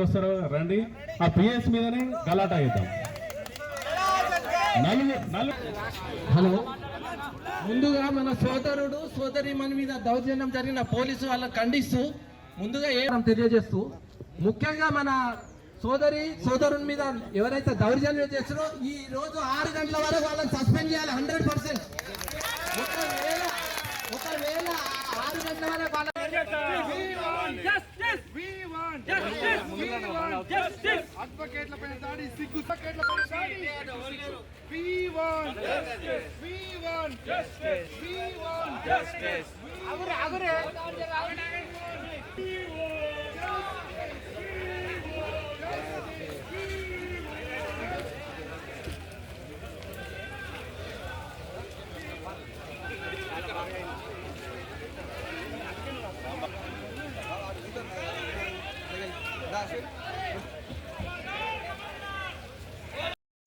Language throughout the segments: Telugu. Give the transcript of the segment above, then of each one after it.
వస్తారో రండి, ఆ పిఎస్ మీదనే గలాటా అవుతాం. హలో, ముందుగా మన సోదరుడు సోదరి మన మీద దౌర్జన్యం జరిగిన పోలీసు వాళ్ళని ఖండిస్తూ ముందుగా తెలియజేస్తూ, ముఖ్యంగా మన సోదరుని మీద ఎవరైతే దౌర్జన్యం చేస్తారో ఈ రోజు 6 గంటల వరకు వాళ్ళని సస్పెండ్ చేయాలి 100%. ఒకవేళ 6 గంటల వరకు అడ్వకేట్ల పైన దాడి, సిగ్గు అడ్వకేట్ల పైన దాడి. We want justice. We want justice. We want justice. అగురే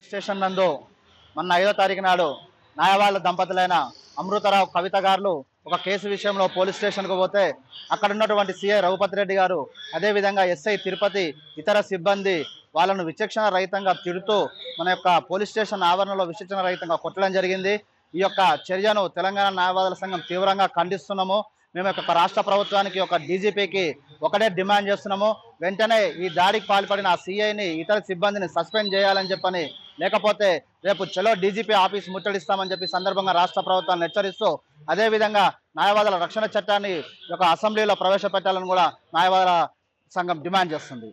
స్టేషన్ నందు మొన్న 5వ తారీఖు నాడు న్యాయవాళ్ళ దంపతులైన అమృతరావు కవిత గారు ఒక కేసు విషయంలో పోలీస్ స్టేషన్కు పోతే అక్కడ ఉన్నటువంటి సిఐ రఘుపతి రెడ్డి గారు, అదేవిధంగా ఎస్ఐ తిరుపతి, ఇతర సిబ్బంది వాళ్ళను విచక్షణ రహితంగా తిడుతూ మన యొక్క పోలీస్ స్టేషన్ ఆవరణలో విచక్షణ రహితంగా కొట్టడం జరిగింది. ఈ యొక్క చర్యను తెలంగాణ న్యాయవాదుల సంఘం తీవ్రంగా ఖండిస్తున్నాము. మేము యొక్క రాష్ట్ర ప్రభుత్వానికి, ఒక డీజీపీకి ఒకటే డిమాండ్ చేస్తున్నాము, వెంటనే ఈ దాడికి పాల్పడిన ఆ సిఐని, ఇతర సిబ్బందిని సస్పెండ్ చేయాలని చెప్పని, లేకపోతే రేపు చలో డీజీపీ ఆఫీస్ ముట్టడిస్తామని చెప్పి సందర్భంగా రాష్ట్ర ప్రభుత్వాన్ని హెచ్చరిస్తూ, అదేవిధంగా న్యాయవాదుల రక్షణ చట్టాన్ని యొక్క అసెంబ్లీలో ప్రవేశపెట్టాలని కూడా న్యాయవాదుల సంఘం డిమాండ్ చేస్తుంది.